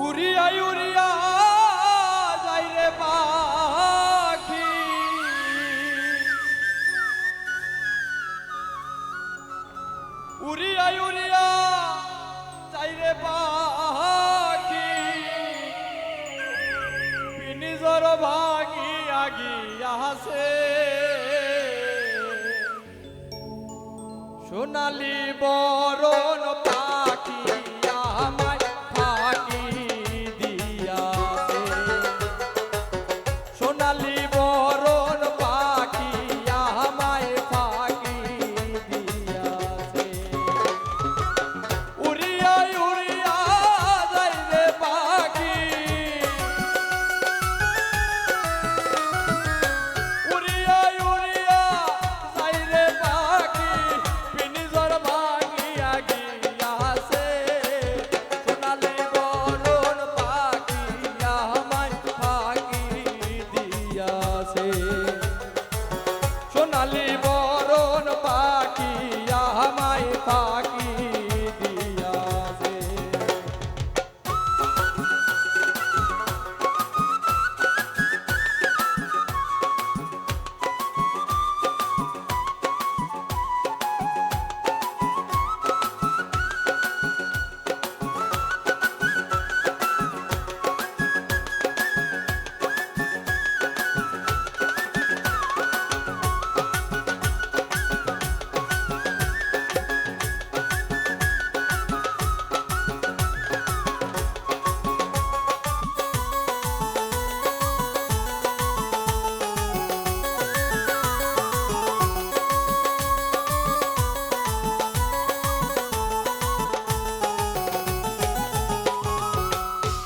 উড়িয়া উড়িয়া যাই রে পাখি, উড়িয়া উড়িয়া যাই রে পাখি, নিজর ভাগি আগিয়া আছে সোনালি বরণ পাখি আমায় ফাঁকি দিয়াছে, সোনালি বরণ পাখি আমায় ফাঁকি দিয়াছে। উড়িয়া উড়িয়া যাই রে পাখি, উড়িয়া উড়িয়া যাই রে পাখি, পিনিজর ভাঙিয়া গিয়াছে সোনালি বরণ পাখি আমায় ফাঁকি দিয়াছে, সোনালি বরণ পাখি আমায় ফাঁকি দিয়াছে।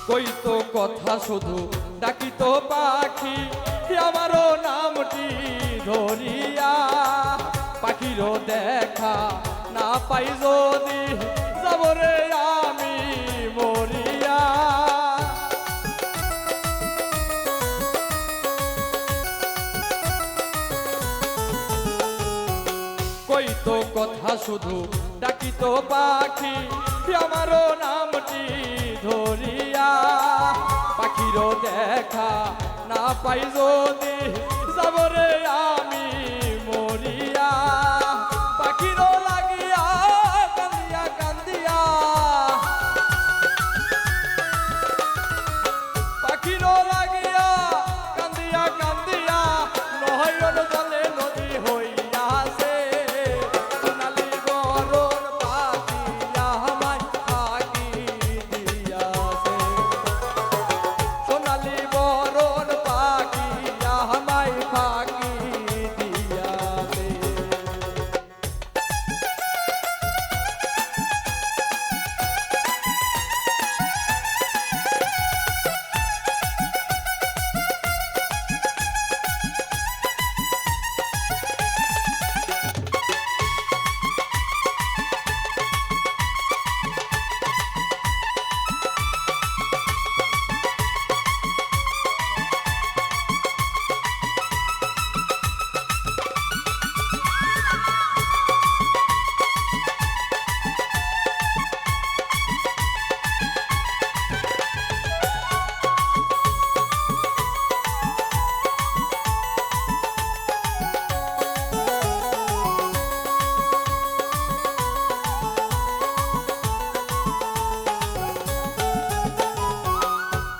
কইতো কথা শুধু ডাকিতো পাখি আমারও নামটি ধরিয়া, পাখিরও দেখা না পাই যদি যাব রে আমি মরিয়া। কইতো কথা শুধু ডাকিতো পাখি আমারও নামটি ধরিয়া, পাখিরও দেখা না পাই যদি যাব রে আমি মরিয়া। পাখিরও লাগিয়া কান্দিয়া কান্দিয়া, পাখিরও লাগিয়া কান্দিয়া কান্দিয়া নয়ন জলে নদী হইয়াছে সোনালি বরণ পাখি আমায় ফাঁকি দিয়াছে, সোনালি বরণ পাখি আমায় ফাঁকি দিয়াছে।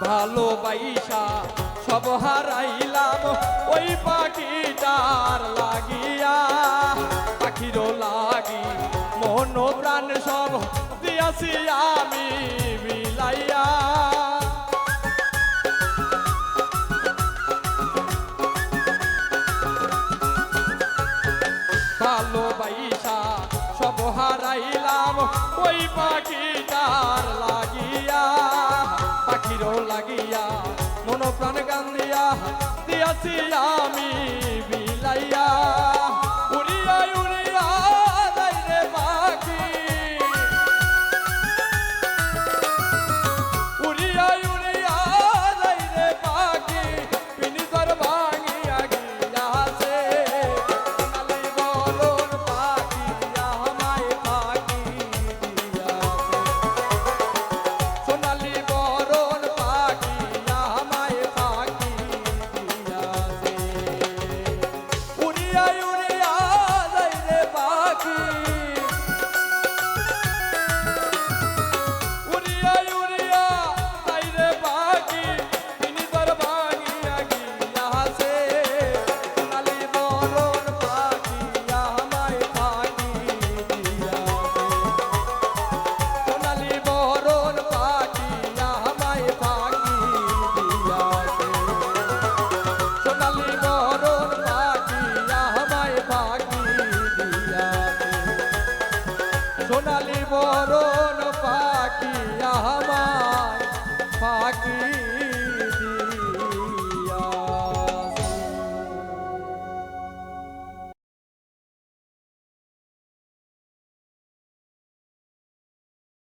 ভালোবাইসা সব হারাইলাম ওই পাখিটার লাগিয়া, পাখিরও লাগি মন প্রাণ সব দিয়াছি আমি বিলাইয়া। ভালোবাইসা সব হারাইলাম ওই পাখিটার লাগিয়া, পাখিরও লাগিয়া মন প্রাণ কান্দিয়া দিয়াছি আমি বিলাইয়া।